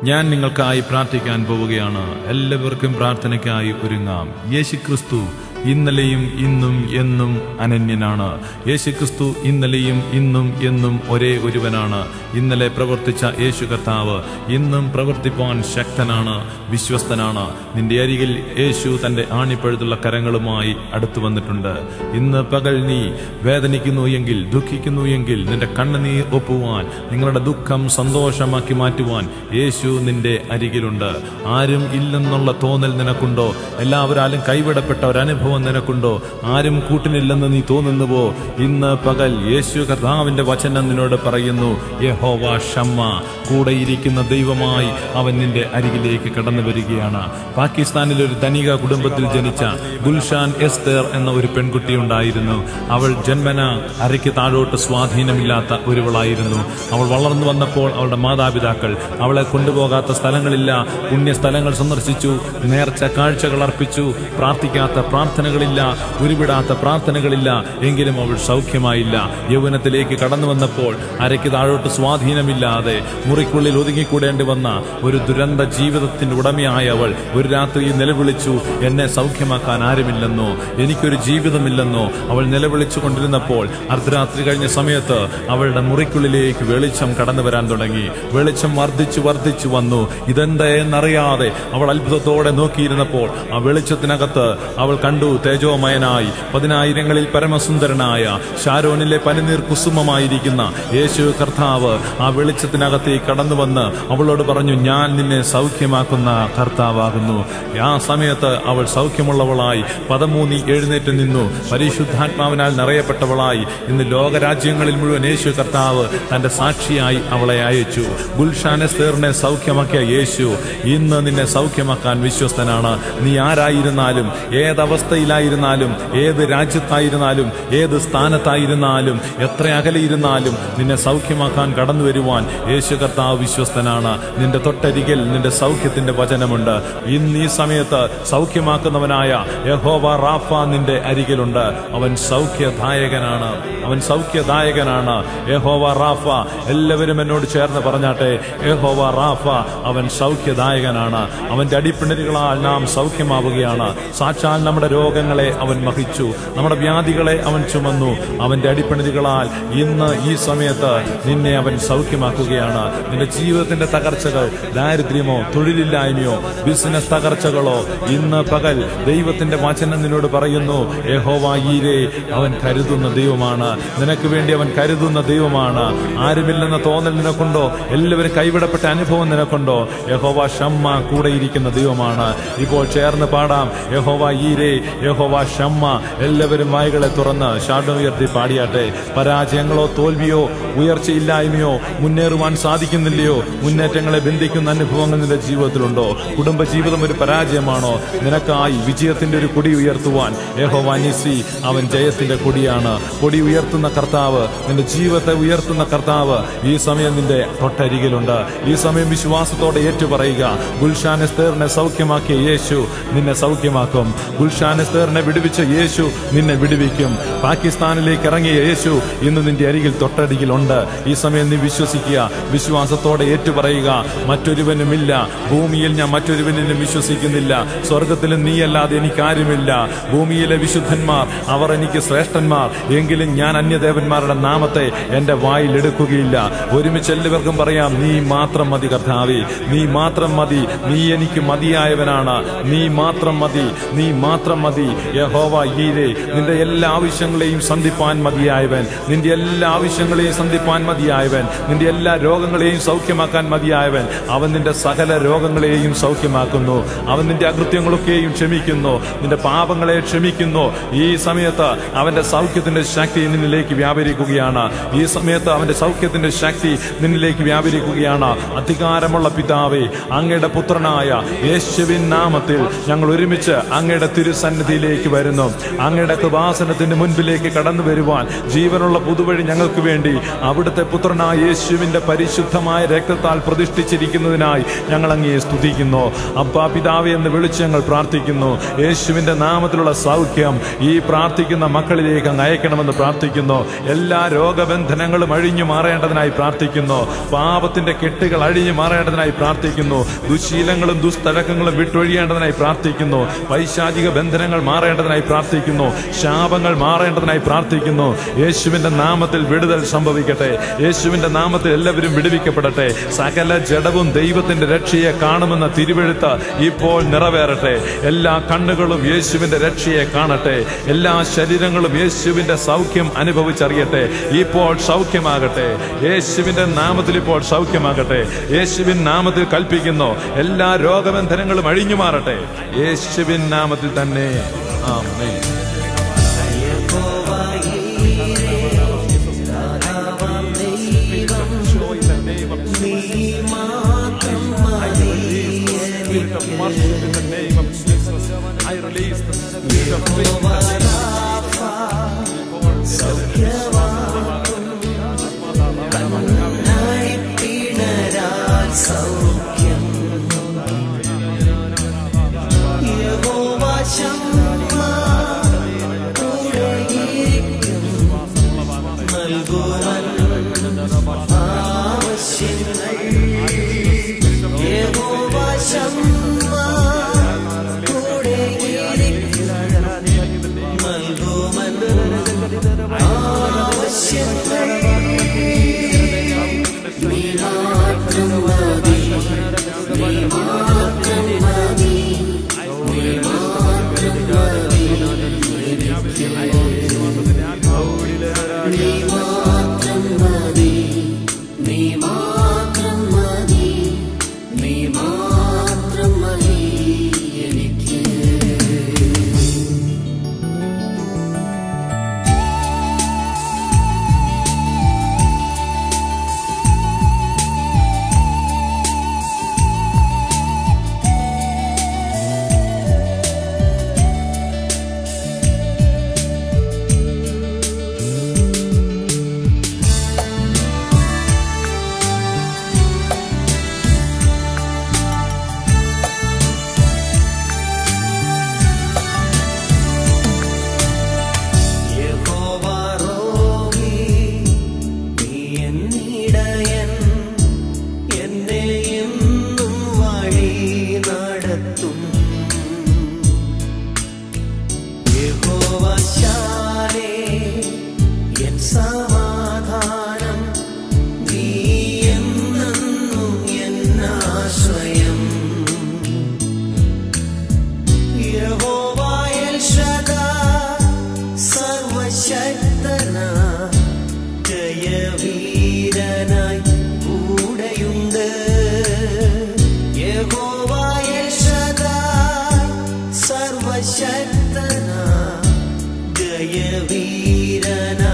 ഞാൻ നിങ്ങൾക്കായി പ്രാർത്ഥിക്കാൻ പോവുകയാണ്. എല്ലാവർക്കും പ്രാർത്ഥനയ്ക്കായി ഒരുങ്ങാം. യേശുക്രിസ്തു ഇന്നലെയും ഇന്നും എന്നും അനന്യനാണ്. യേശുക്രിസ്തു ഇന്നലെയും ഇന്നും എന്നും ഒരേ ഒരുവനാണ്. ഇന്നലെ പ്രവർത്തിച്ച യേശു കർത്താവ് ഇന്നും പ്രവർത്തിപ്പാൻ ശക്തനാണ്, വിശ്വസ്തനാണ്. നിന്റെ അരികിൽ യേശു തന്റെ ആണിപ്പഴുത്തുള്ള കരങ്ങളുമായി അടുത്തു വന്നിട്ടുണ്ട്. ഇന്ന് പകൽ നീ വേദനിക്കുന്നു എങ്കിൽ, ദുഃഖിക്കുന്നു എങ്കിൽ, നിന്റെ കണ്ണുനീർ ഒപ്പുവാൻ, നിങ്ങളുടെ ദുഃഖം സന്തോഷമാക്കി മാറ്റുവാൻ യേശു നിന്റെ അരികിലുണ്ട്. ആരും ഇല്ലെന്നുള്ള തോന്നൽ നിനക്കുണ്ടോ? എല്ലാവരാലും കൈവിടപ്പെട്ട ഒരനുഭവം നിനക്കുണ്ടോ? ആരും കൂട്ടിനില്ലെന്ന് നീ തോന്നുന്നുവോ? ഇന്ന് പകൽ യേശു കർത്താവിന്റെ വചനം നിന്നോട് പറയുന്നു, യഹോവ ഷമ്മ, കൂടെയിരിക്കുന്ന ദൈവമായി അവൻ നിന്റെ അരികിലേക്ക് കടന്നു വരികയാണ്. പാകിസ്ഥാനിൽ ഒരു ധനിക കുടുംബത്തിൽ ജനിച്ച ഗുൽഷാൻ എസ്തേർ എന്ന ഒരു പെൺകുട്ടി ഉണ്ടായിരുന്നു. അവൾ ജന്മന അരയ്ക്ക് താഴോട്ട് സ്വാധീനമില്ലാത്ത ഒരുവളായിരുന്നു. അവൾ വളർന്നു വന്നപ്പോൾ അവളുടെ മാതാപിതാക്കൾ അവളെ കൊണ്ടുപോകാത്ത സ്ഥലങ്ങളില്ല. പുണ്യസ്ഥലങ്ങൾ സന്ദർശിച്ചു, നേർച്ച കാഴ്ചകൾ അർപ്പിച്ചു, പ്രാർത്ഥിക്കാത്ത പ്രാർത്ഥനകളില്ല, ഉരുവിടാത്ത പ്രാർത്ഥനകളില്ല. എങ്കിലും അവൾ സൗഖ്യമായില്ല. യൗവനത്തിലേക്ക് കടന്നു വന്നപ്പോൾ അരയ്ക്ക് താഴോട്ട് സ്വാധീനമില്ലാതെ മുറിക്കുള്ളിൽ ഒതുങ്ങിക്കൂടേണ്ടി വന്ന ഒരു ദുരന്ത ജീവിതത്തിന്റെ ഉടമയായ അവൾ ഒരു രാത്രി നിലവിളിച്ചു, എന്നെ സൗഖ്യമാക്കാൻ ആരുമില്ലെന്നോ, എനിക്കൊരു ജീവിതമില്ലെന്നോ അവൾ നിലവിളിച്ചു കൊണ്ടിരുന്നപ്പോൾ അർദ്ധരാത്രി കഴിഞ്ഞ സമയത്ത് അവളുടെ മുറിക്കുള്ളിലേക്ക് വെളിച്ചം കടന്നു വരാൻ തുടങ്ങി. വെളിച്ചം വർദ്ധിച്ചു വന്നു. ഇതെന്താ എന്നറിയാതെ അവൾ അത്ഭുതത്തോടെ നോക്കിയിരുന്നപ്പോൾ ആ വെളിച്ചത്തിനകത്ത് അവൾ കണ്ടു തേജോമയനായി 10,000ങ്ങളിൽ പരമസുന്ദരനായ ഷാരോനിലെ പനിനീർ കുസുമമായിരിക്കുന്ന യേശു കർത്താവ് ആ വെളിച്ചത്തിനകത്തേക്ക് കടന്നു വന്ന് അവളോട് പറഞ്ഞു, ഞാൻ നിന്നെ സൗഖ്യമാക്കുന്ന കർത്താവാകുന്നു. ആ സമയത്ത് അവൾ സൗഖ്യമുള്ളവളായി പദമൂന്നി എഴുന്നേറ്റ് നിന്നു. പരിശുദ്ധാത്മാവിനാൽ നിറയപ്പെട്ടവളായി ഇന്ന് ലോകരാജ്യങ്ങളിൽ മുഴുവൻ യേശു കർത്താവ് തന്റെ സാക്ഷിയായി അവളെ അയച്ചു. ഗുൽഷാൻ എസ്തേറിനെ സൗഖ്യമാക്കിയ യേശു ഇന്ന് നിന്നെ സൗഖ്യമാക്കാൻ വിശ്വസ്തനാണ്. നീ ആരായിരുന്നാലും, ഏതവസ്ഥയിലായിരുന്നാലും, ഏത് രാജ്യത്തായിരുന്നാലും, ഏത് സ്ഥാനത്തായിരുന്നാലും, എത്ര അകലെയിരുന്നാലും നിന്നെ സൗഖ്യമാക്കാൻ കടന്നു വരുവാൻ യേശു കർത്താവ് വിശ്വസ്തനാണ്. നിന്റെ തൊട്ടരികിൽ നിന്റെ സൗഖ്യത്തിന്റെ വചനമുണ്ട്. ഇന്ന് ഈ സമയത്ത് സൗഖ്യമാക്കുന്നവനായ യഹോവ റാഫ നിന്റെ അരികിലുണ്ട്. അവൻ സൗഖ്യദായകനാണ്, അവൻ സൗഖ്യദായകനാണ്. യഹോവ റാഫ. എല്ലാവരും എന്നോട് ചേർന്ന് പറഞ്ഞാട്ടെ, യഹോവ റാഫ, അവൻ സൗഖ്യദായകനാണ്. അവന്റെ അടിപ്പിണരുകളാൽ നാം സൗഖ്യമാവുകയാണ്. സാക്ഷാൽ നമ്മുടെ രോഗങ്ങളെ അവൻ വഹിച്ചു, നമ്മുടെ വ്യാധികളെ അവൻ ചുമന്നു. അവന്റെ അടിപ്പിണരുകളാൽ ഇന്ന് ഈ സമയത്ത് നിന്നെ അവൻ സൗഖ്യമാക്കുകയാണ്. നിന്റെ ജീവിതത്തിന്റെ തകർച്ചകൾ, ദാരിദ്ര്യമോ തൊഴിലില്ലായ്മയോ ബിസിനസ് തകർച്ചകളോ, ഇന്ന് പകൽ ദൈവത്തിന്റെ വചനം നിന്നോട് പറയുന്നു, യഹോവ ഈരേ, അവൻ കരുതുന്ന ദൈവമാണ്. നിനക്ക് വേണ്ടി അവൻ കരുതുന്ന ദൈവമാണ്. ആരുമില്ലെന്ന തോന്നൽ നിനക്കുണ്ടോ? എല്ലാവരും കൈവിടപ്പെട്ട അനുഭവം നിനക്കുണ്ടോ? യഹോവ ഷമ്മ, കൂടെയിരിക്കുന്ന ദൈവമാണ്. ഇപ്പോൾ ചേർന്ന് പാടാം, യഹോവ ഈരേ, യഹോവ ഷമ്മ. എല്ലാവരും വായ്കളെ തുറന്ന് ശബ്ദം ഉയർത്തി പാടിയാട്ടെ. പരാജയങ്ങളോ തോൽവിയോ ഉയർച്ചയില്ലായ്മയോ മുന്നേറുവാൻ സാധിക്കുന്നില്ലയോ? മുന്നേറ്റങ്ങളെ ബന്ധിക്കുന്ന അനുഭവങ്ങൾ നിന്റെ ജീവിതത്തിലുണ്ടോ? കുടുംബജീവിതം ഒരു പരാജയമാണോ? നിനക്കായി വിജയത്തിന്റെ ഒരു കൊടി ഉയർത്തുവാൻ യഹോവ നിസി, അവൻ ജയത്തിന്റെ കൊടിയാണ്. കൊടി ഉയർത്തുന്ന കർത്താവ്, നിന്റെ ജീവിതത്തെ ഉയർത്തുന്ന കർത്താവ് ഈ സമയം നിന്റെ തൊട്ടരികിലുണ്ട്. ഈ സമയം വിശ്വാസത്തോടെ ഏറ്റുപറയുക, ഗുൽഷാൻ എസ്തേറിനെ സൗഖ്യമാക്കിയ യേശു നിന്നെ സൗഖ്യമാക്കും. ഗുൽഷാൻ എസ്തേറിനെ വിടുവിച്ച യേശു നിന്നെ വിടുവിക്കും. പാകിസ്ഥാനിലേക്ക് ഇറങ്ങിയ യേശു ഇന്ന് നിന്റെ അരികിൽ തൊട്ടരികിലുണ്ട്. ഈ സമയം നീ വിശ്വസിക്കുക, വിശ്വാസത്തോടെ ഏറ്റുപറയുക, മറ്റൊരുവനുമില്ല ഭൂമിയിൽ, ഞാൻ മറ്റൊരുവനിലും വിശ്വസിക്കുന്നില്ല. സ്വർഗത്തിലും നീയല്ലാതെ എനിക്കാരുമില്ല. ഭൂമിയിലെ വിശുദ്ധന്മാർ അവർ എനിക്ക് ശ്രേഷ്ഠന്മാർ, എങ്കിലും ഞാൻ അന്യദേവന്മാരുടെ നാമത്തെ എന്റെ വായിൽ എടുക്കുകയില്ല. ഒരുമിച്ച് എല്ലാവർക്കും പറയാം, നീ മാത്രം മതി കർത്താവേ, നീ മാത്രം മതി, നീ എനിക്ക് മതിയായവനാണ്, നീ മാത്രം മതി, നീ മാത്രം മതി. യഹോവ ഈരേ, നിന്റെ എല്ലാ ആവശ്യങ്ങളെയും സന്ധിപ്പാൻ മതിയായവൻ, നിന്റെ എല്ലാ ആവശ്യങ്ങളെയും സന്ധിപ്പാൻ മതിയായവൻ, നിന്റെ എല്ലാ രോഗങ്ങളെയും സൗഖ്യമാക്കാൻ മതിയായവൻ. അവൻ നിന്റെ സകല രോഗങ്ങളെയും സൗഖ്യമാക്കുന്നു. അവൻ നിന്റെ അകൃത്യങ്ങളൊക്കെയും ക്ഷമിക്കുന്നു, നിന്റെ പാപങ്ങളെ ക്ഷമിക്കുന്നു. ഈ സമയത്ത് അവന്റെ സൗഖ്യത്തിന്റെ ശക്തി നിന്നിലേക്ക് വ്യാപരിക്കുകയാണ്. ഈ സമയത്ത് അവന്റെ സൗഖ്യത്തിന്റെ ശക്തി നിന്നിലേക്ക് വ്യാപരിക്കുകയാണ്. അധികാരമുള്ള പിതാവേ, അങ്ങയുടെ പുത്രനായ യേശുവിൻ നാമത്തിൽ ഞങ്ങൾ ഒരുമിച്ച് അങ്ങയുടെ തിരുസന്നിധിയിലേക്ക് വരുന്നു. അങ്ങയുടെ കൃപാസനത്തിന്റെ മുൻപിലേക്ക് കടന്നു വരുവാൻ ജീവനുള്ള പുതുവഴി ഞങ്ങൾക്ക് വേണ്ടി അവിടുത്തെ പുത്രനായ യേശുവിന്റെ പരിശുദ്ധമായ രക്തത്താൽ പ്രതിഷ്ഠിച്ചിരിക്കുന്നതിനായി ഞങ്ങൾ അങ്ങയെ സ്തുതിക്കുന്നു. അബ്ബാ പിതാവേ എന്ന് വിളിച്ച് ഞങ്ങൾ പ്രാർത്ഥിക്കുന്നു. യേശുവിന്റെ നാമത്തിലുള്ള സൗഖ്യം ഈ പ്രാർത്ഥിക്കുന്ന മക്കളിലേക്ക് അങ്ങ് അയക്കണമെന്ന് പ്രാർത്ഥിക്കുന്നു. പ്രാർത്ഥിക്കുന്നു. എല്ലാ രോഗബന്ധനങ്ങളും അഴിഞ്ഞു മാറേണ്ടതിനായി പ്രാർത്ഥിക്കുന്നു. പാപത്തിന്റെ കെട്ടുകൾ അഴിഞ്ഞു മാറേണ്ടതിനായി പ്രാർത്ഥിക്കുന്നു. ദുശീലങ്ങളും ദുസ്തഴക്കങ്ങളും വിട്ടൊഴിയേണ്ടതിനായി പ്രാർത്ഥിക്കുന്നു. പൈശാചിക ബന്ധനങ്ങൾ മാറേണ്ടതിനായി പ്രാർത്ഥിക്കുന്നു. ശാപങ്ങൾ മാറേണ്ടതിനായി പ്രാർത്ഥിക്കുന്നു. യേശുവിന്റെ നാമത്തിൽ വിടുതൽ സംഭവിക്കട്ടെ. യേശുവിന്റെ നാമത്തിൽ എല്ലാവരും വിടുവിക്കപ്പെടട്ടെ. സകല ജഡവും ദൈവത്തിന്റെ രക്ഷയെ കാണുമെന്ന തിരുവെഴുത്ത് ഇപ്പോൾ നിറവേറട്ടെ. എല്ലാ കണ്ണുകളും യേശുവിന്റെ രക്ഷയെ കാണട്ടെ. എല്ലാ ശരീരങ്ങളും യേശുവിന്റെ സൗഖ്യം അനുഭവിച്ചറിയട്ടെ. ഇപ്പോൾ സൗഖ്യമാകട്ടെ. യേശുവിന്റെ നാമത്തിൽ ഇപ്പോൾ സൗഖ്യമാകട്ടെ. യേശുവിൻ നാമത്തിൽ കൽപ്പിക്കുന്നു, എല്ലാ രോഗബന്ധനങ്ങളും അഴിഞ്ഞു മാറട്ടെ. യേശുവിൻ നാമത്തിൽ തന്നെ. ആമേൻ. In the name of Jesus, I release the spirit of faith. സർവശക്തനാ ജയവീരനാ